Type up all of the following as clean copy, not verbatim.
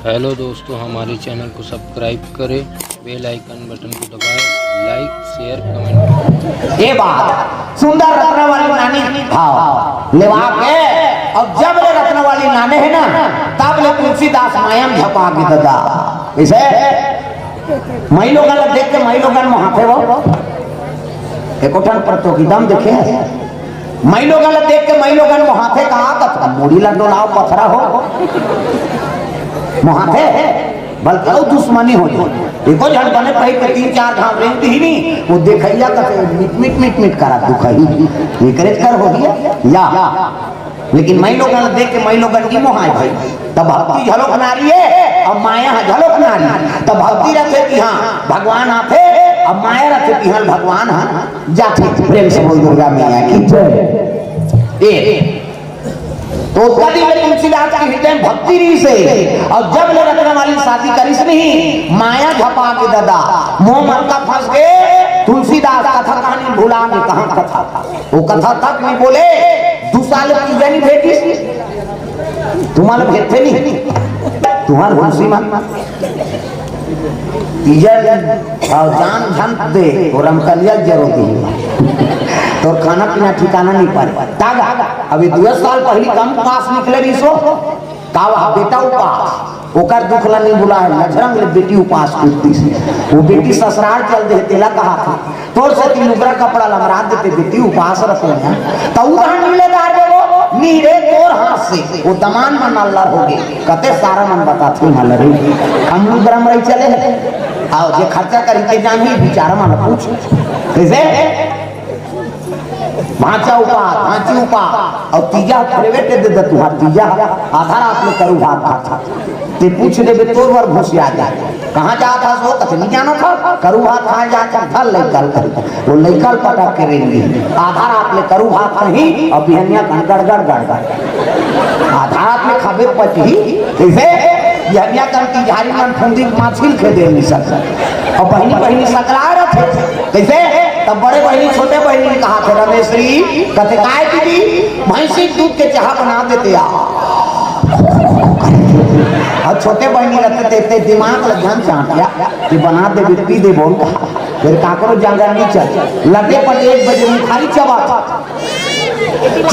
Hello दोस्तों, हमारे channel को सब्सक्राइब करें, बेल आइकन बटन को दबाएं, लाइक शेयर कमेंट। ये बात सुंदर रत्न वाली नानी हाँ लेवा के और जब ले रत्न वाली नाने है ना तब ले तुलसीदास मायम झपा के ददा इसे मई लोगन देख के मई लोगन वहां थे वो एकोठन परतों की दम देखे मई लोगन देख के मई लोगन वहां थे कहा का मूड़ी लड्डू लाओ पथरा हो वहां थे बल्कि वो दुश्मनी हो जाए देखो झट बने पही पे 3-4 घाव रेंग ही नहीं वो देखैया का मिट मिट करा दुखई ये करे कर हो गया या लेकिन मई लोगन देख के मई लोगन की मोहाय भाई तब भक्ति झलक नारी है और माया झलक नारी तब भक्ति रखे कि हां भगवान आते अब माया रखे कि हां भगवान हां जाते प्रेम से बोल दुर्गा मैया की जय ए तो कभी में तुलसीदास की हृदय भक्ति रही से और जब ले रत्न वाली शादी करिस नहीं माया झपा के ददा मोह मन का फंस गए तुलसीदास कथा कहानी भुला में कहां कथा वो कथा तक नहीं बोले 2 साल की जानी भेटी तुम्हारे भेटते नहीं तुम्हार हुंसी मन तीजर और जान झंप दे और रमकलिया जरूर दी तो खाना पीना ठिकाना नहीं पाए तागा अभी 2 साल पहले कम पास निकले रही सो कावा बेटा उपास ओकर दुखला नहीं बुला है नजरंग ले बेटी उपास करती से वो बेटी ससुराल चल दे तेला कहा था तोर से 3 उबरा कपड़ा लमरा देते बेटी उपास रखो ना तो उदाहरण मिलेदार देखो नीरे तोर हाथ से वो दमान मन अल्लाह हो गए कते सारा मन बताते मल रे हम लोग ग्राम रही चले आओ जे खर्चा करी के जान ही बेचारा मन पूछ कैसे भांचा भांची उपा और तीजा प्रेवेट दे दे तुहार तीजा आधार आप ले करू भात ते पूछ ले तोर वर घुस आ जा कहां जा था सो तक नहीं जाना था करू भात खा जा चल लेकल कर वो लेकल पटा के रेंगी आधार आप ले करू भात कहीं और बिहनिया गड़ गड़ आधार आप ले खाबे पची कैसे बिहनिया कन की झाड़ी मन फुंदी माछिल के दे नहीं सकता और बहनी सकला रहे कैसे तब बड़े बहनी छोटे बहनी ने कहा थे रमेश्वरी कहते काय दीदी भैंसी दूध के चाह बना देते और छोटे बहनी रहते देते दिमाग लगन चाटिया कि बना दे पी दे बोल फिर काकरो जागर नहीं चल लगे पर 1 बजे मुखारी चबा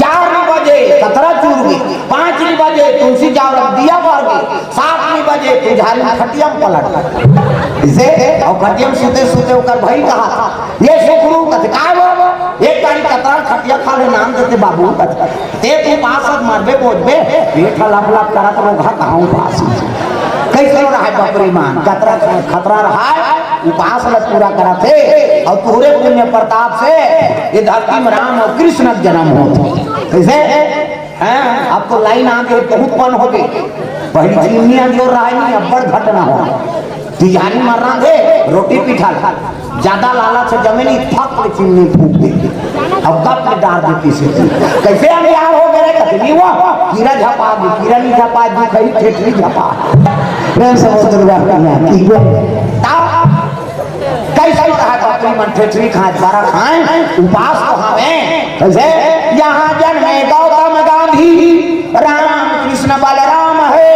4 बजे कतरा चूर गई 5 बजे तुलसी जावरा दिया बार गई 7 बजे तुझारी खटिया पलट इसे और खटिया सुते सुते ओकर भाई कहा ये सुखरू कत काय बाबा एक गाड़ी कतरा खटिया खा ले नाम देते बाबू ते तू पासत मारबे बोझबे पेट लपला करत रोगा कहूं पास कैसे रहा है बकरी मान कतरा खतरा रहा उपास ल पूरा करते और पूरे पुण्य प्रताप से ये धरती में राम और कृष्ण जन्म होते कैसे हैं अब तो लाइन आके बहुत पन हो गई पहली चिमनियां जो रहा है अब बड़ घटना हो तिजारी मर रहा थे रोटी पिठा ज्यादा लालच से जमीनी थक चिमनी फूक देती अब कब में डाल देती से कैसे हम यार हो गए कतनी वो कीड़ा झपा दी कीड़ा नहीं झपा दी कहीं ठेठरी झपा प्रेम से बोल दुर्गा मैया कैसे रहा बकरी मन ठेठरी खाए बारा खाए उपास को हमें कैसे यहाँ जन्मे गौतम गांधी राम कृष्ण बलराम है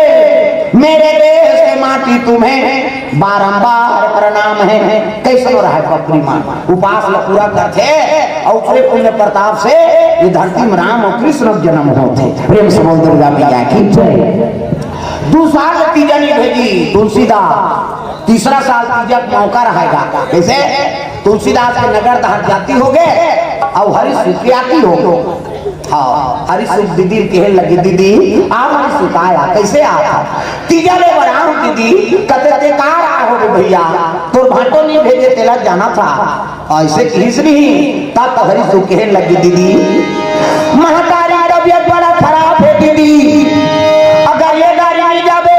मेरे देश के माटी तुम्हें बारंबार प्रणाम है कैसे रहा है बकरी मान उपास ल पूरा करते और उसके पुण्य प्रताप से ये धरती में राम और कृष्ण जन्म होते प्रेम से बोल दुर्गा मैया की जय 2 साल तीजा नहीं भेजी तुलसीदास 3रा साल तीजा मौका रहेगा कैसे तुलसीदास के नगर दहर जाती हो गए और हरीश आती हो हाँ हरीश दीदी कहे लगी दीदी आप हरीश आया कैसे आया तीजा ले बनाओ दीदी कहते बेकार आ हो भैया तो भाटो नहीं भेजे तेला जाना था ऐसे किस नहीं तब तो हरीश कहे लगी दीदी महतारी तबियत बड़ा खराब है दीदी अगर ये गाड़ी नहीं जावे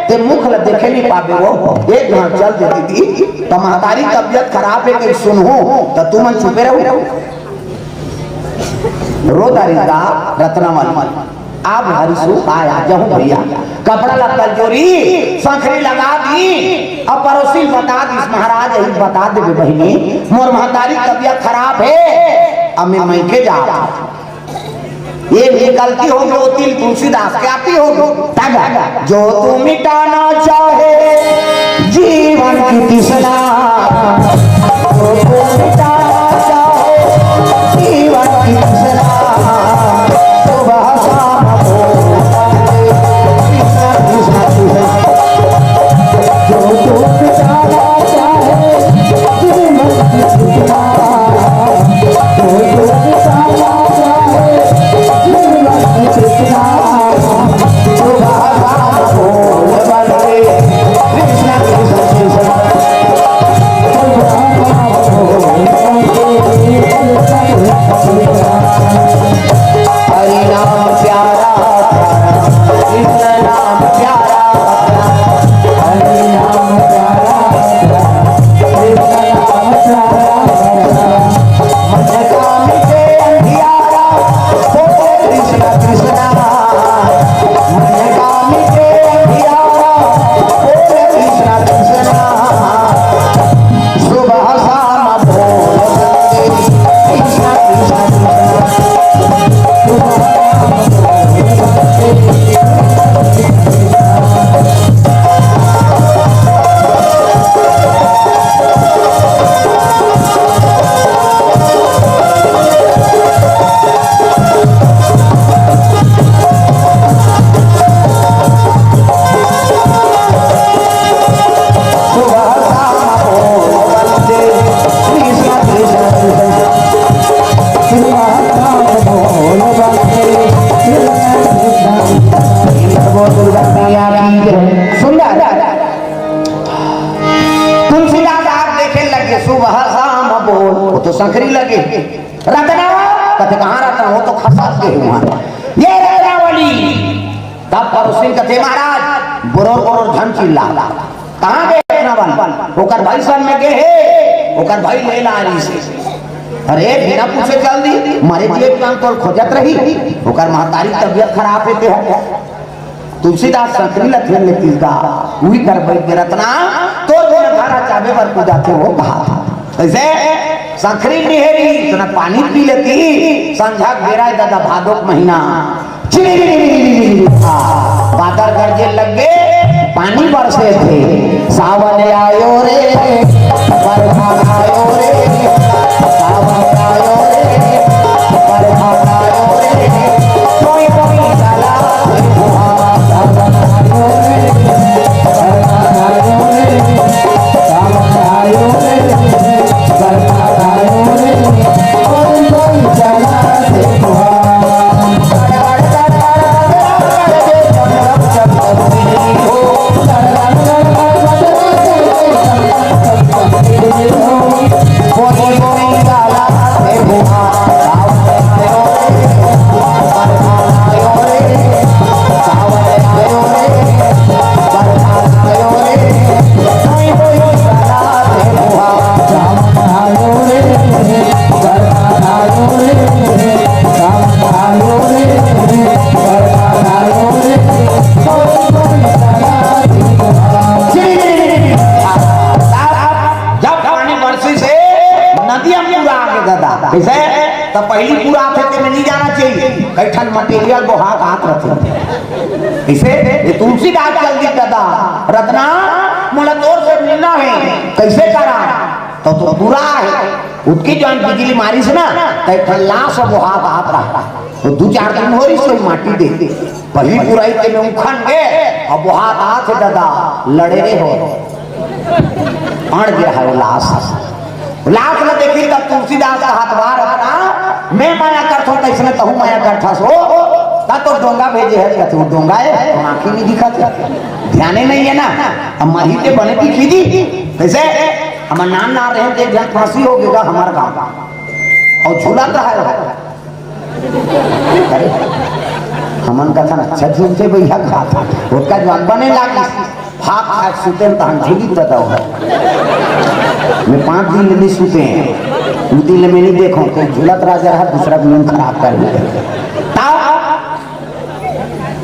ते मुख ल देखे नहीं पावे वो एक घंटा चल दे दीदी तो महतारी तबियत खराब है कि सुनो तो तू मन छुपे रहो रोदारिका रत्नावली आप हरिसु आया जाऊं भैया कपड़ा लत्ता जोरी संखरी लगा दी अब पड़ोसी बता दी महाराज यही बता दे बहनी मोर महतारी तबियत खराब है अब मैं के जा ये गलती होगी वो तिल तुलसीदास के आती होगी जो तू मिटाना जो तू मिटाना चाहे जीवन की तृष्णा सुबह शाम बोलते कृष्ण कृष्ण कृष्ण जो तू मिटाना चाहे जीवन की तृष्णा जो तू मिटाना चाहे जीवन की तृष्णा सुबह शाम बोलते कृष्ण कृष्ण कृष्ण हरि नाम प्यारा कृष्ण नाम प्यारा हरि नाम प्यारा कृष्ण नाम प्यारा मन का मिटे अंधियारा बोले कृष्ण कृष्ण मन का मिटे अंधियारा बोले कृष्ण कृष्ण सुबह शाम बोलते कृष्ण कृष्ण सुबह शाम बोल वो तो संखरी लगे रतना कथे कहाँ रतना वो तो खसास के हुआ ये रत्नावली तब पड़ोसिन कथे महाराज बोरोर बोरोर धन चिल्ला कहाँ गए रत्नावल ओकर भाई सन में गए हे ओकर भाई ले ला रही से अरे बिना पूछे चल दी मारे जीव काम तो खोजत रही ओकर महतारी तबियत खराब है तुलसीदास संकरी लथेन लेती का वही कर बैठ के रत्ना तो धारा चाबे पर पूजा थे वो कहा था ऐसे संखरी निहेरी तो ना पानी पी लेती संझा घेरा दादा भादो महीना बादल गरजे लग गए पानी बरसे थे सावन आयो रे बरखा आयो रे सावन आयो रे बरखा आयो रे कोई कोई डाला तो पहली पूरा आते में नहीं जाना चाहिए कैठन मटेरियल वो हाथ रखे इसे तुलसीदास जल्दी दादा रत्ना मोला तोर से मिलना है कैसे करा तो पूरा है उसकी जो बिजली मारी से ना कैठन लाश वो हाथ रहा तो 2-4 दिन हो रही सो माटी दे पहली पूराई के में उखन गए अब वो हाथ दादा लड़े रे हो अड़ गया है वो लाश में देखी तब तुलसीदास का हाथ बाहर रखना मैं माया करता हूँ इसने तहु माया करता सो ता तो डोंगा भेजे है कहते वो डोंगा है आंखें नहीं दिखा ध्यान नहीं है ना अब माही ते बने की खीदी कैसे हम नाम ना रहे थे जन फांसी हो गया हमारा गांव और झूला रहा है हमन का था अच्छा झूलते भैया खा था उसका जवान बने लागी भाग खाए सुते तो हम झूली बताओ मैं 5 दिन नहीं सुते हैं 2 दिन में नहीं देखो तो झूलत राजा है दूसरा दिन खराब कर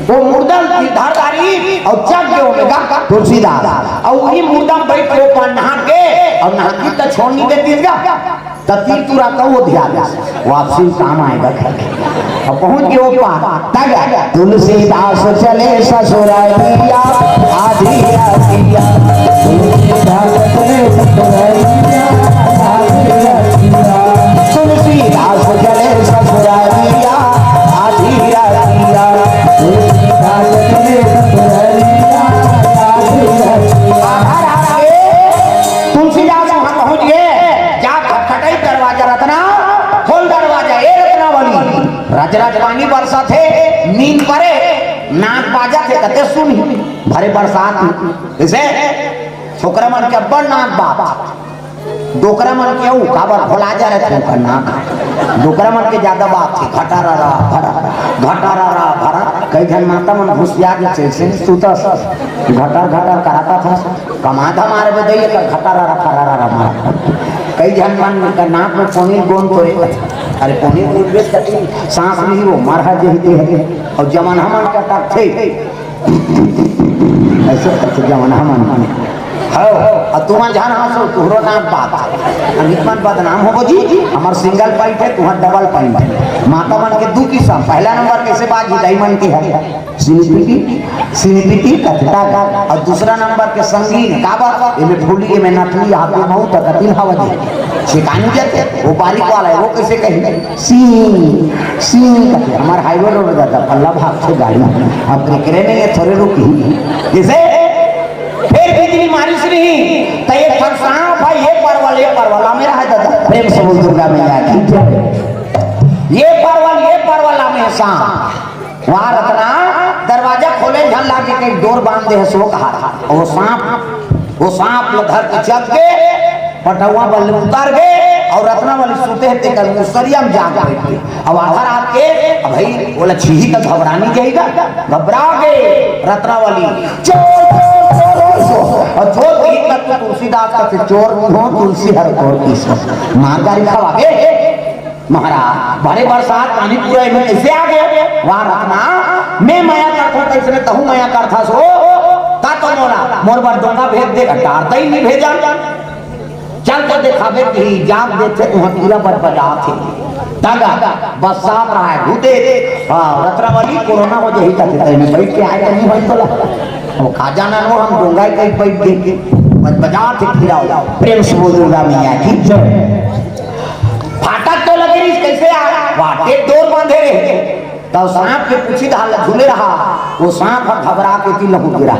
वो मुर्दम धारदारी और चक के होगा तुलसीदास और वही मुर्दम बैठ के ऊपर नहा के और नहा के तो छोड़ नहीं देती तीर तुरा का वो ध्यान वापसी काम आएगा और पहुंच गए वो पार तुलसीदास चले ससुरालिया आधी रातिया तुलसीदास चले ससुरालिया पानी बरसा थे नींद परे नाक बाजा थे कहते सुनी भरे बरसात जैसे छोकरा मन के बड़ नाक बात डोकरा मन के काबर भोला जा रहे थे नाक डोकरा मन के ज्यादा बात थी घटारा भरा कई जन माता मन घुसिया के से सुता घटार कराता था कमाता मारे बदई कर घटारा फरारा मार कई जन मन का नाक में पोनी गोंद तो अरे पोनी बेच कटी सांस नहीं वो मारा जहते है और जमाना मन का टक थे ऐसे करते जमाना मन हो और तुम जान हंसो तुहरो नाम बात अनिकमन बदनाम हो जी हमार सिंगल पॉइंट है तुम्हार डबल पॉइंट है माता मन के दो किस्म पहला नंबर कैसे बात हिदाई मन की है सिनिपिटी कथता का और दूसरा नंबर के संगीन काबा इमे फूली में नथली हाथे महू तक कतिल हवा जी शिकानी जाते वो बारीक वाला है वो कैसे कही सी कहते हमार हाईवे रोड जाता पल्ला भाग से गाड़ी अब क्रिकेट नहीं है थोड़े रुकी जैसे फिर बिजली मारिश नहीं तो ये सांप है ये परवल मेरा है दादा प्रेम से बोल दुर्गा मैया की ये परवल में सांप वहां रखना दरवाजा खोले झल लाके कहीं डोर बांध दे सो कहा वो सांप धर के चक के पटवा बल उतार गए और रत्ना वाली सोते हैं तेकर मुसरिया में जाग बैठे अब आधार आपके भाई बोला छीही तो घबरानी जाएगा घबरा गए रत्ना वाली और चोर की तुलसीदास का चोर हो तुलसी हर चोर की मारगारी खवा महाराज बड़े बरसात पानी पूरा में कैसे आ गए वहां रखना मैं माया करता था इसने तहु माया करता सो ता तो मोर बार डोंगा भेज दे टारता ही नहीं भेजा चल तो दिखावे कि जाग देते तुम पूरा बजा थे तागा बरसात रहा है घुटे हां रत्नावली कोरोना हो जही तक में बैठ के आए नहीं होई बोला वो खाजा ना नो हम डोंगा कहीं बैठ के बजा थे खिलाओ प्रेम से बोल दुर्गा मैया की जय फाटक तो लगे इस कैसे आ वाटे डोर बांधे रहे तो सांप के पूछी हाल झूले रहा वो सांप घबरा के की लहू गिरा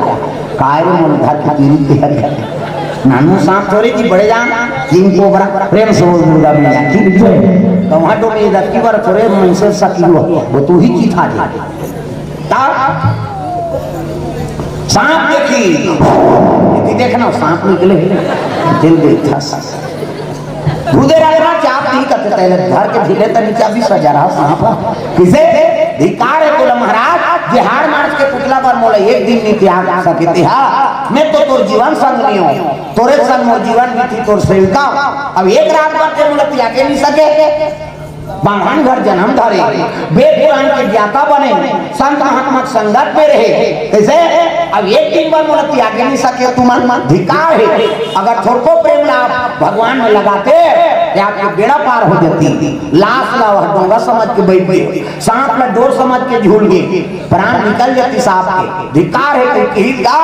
कायरे मन घर की गिरी के नानू सांप थोड़ी थी बड़े जान किंग कोबरा प्रेम से बोल दुर्गा मैया की जय तो वहां तो मेरी रत्ती बार थोड़े मन से सकी हुआ वो तू ही की था ता सांप देखी देखना सांप निकले दिल देखा रुदे राजा चाप नहीं करते पहले घर के ढीले तो नीचे भी सजा रहा सांप किसे धिकार है बोला महाराज जे हार मार्च के पुतला पर मोला एक दिन नहीं त्याग सकते हा मैं तो तोर जीवन संग नहीं हूं तोरे संग मोर जीवन भी थी तोर सेविका अब एक रात बाटे मोला त्यागे नहीं सके बाहन घर जन्म धरे वेद पुराण के ज्ञाता बने संत महात्मा संगत में रहे कैसे अब एक दिन बार मोला त्यागे नहीं सके तुम्हारा धिकार है अगर थोड़को प्रेम लाभ भगवान में लगाते तो आपकी बेड़ा पार हो जाती लाश ला डोंगा समझ के बैठ गए सांप ला डोर समझ के झूल गए प्राण निकल जाती सांप के धिकार है कहीं का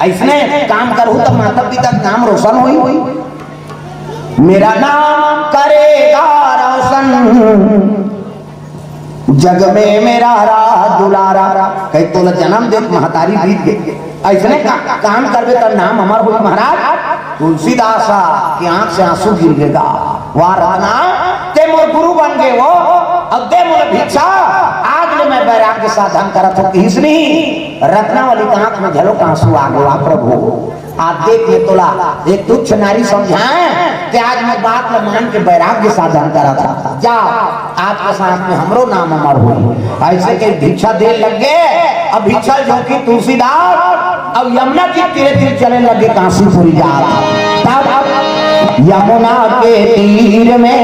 ऐसने काम करूं तो माता पिता का नाम रोशन हुई मेरा नाम करेगा रोशन जग में मेरा राह दुलारा कहीं तो जन्म दे महतारी बीत गए ऐसने काम करबे तो नाम हमार हुई महाराज तुलसीदास की आंख से आंसू गिर गएगा वहां रहना ते मोर गुरु बन गए वो अब दे मोर भिक्षा आज ले मैं वैराग्य साधन करत हूं किस नहीं रत्नावली की आंख में झलक आंसू आ गया प्रभु आप देख ले तोला एक तुच्छ नारी समझाए कि आज मैं बात में मान के वैराग्य साधन करा था जाओ आपके साथ में हमरो नाम अमर हुई ऐसे के भिक्षा दे लग गए अब भिक्षा जो की तुलसीदास अब यमुना के तीरे तीर चले लगे काशीपुरी जा तब अब यमुना के तीर में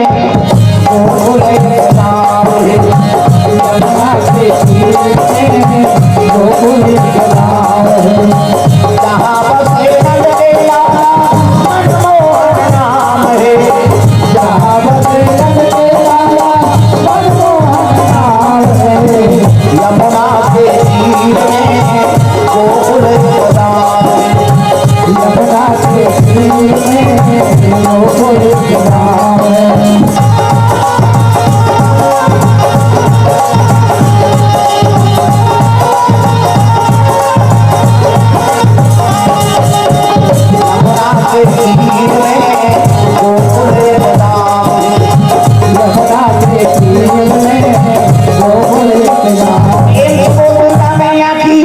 Oh एक तो मैया की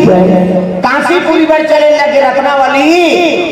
काशीपुरी पर चले लगे रत्नावली।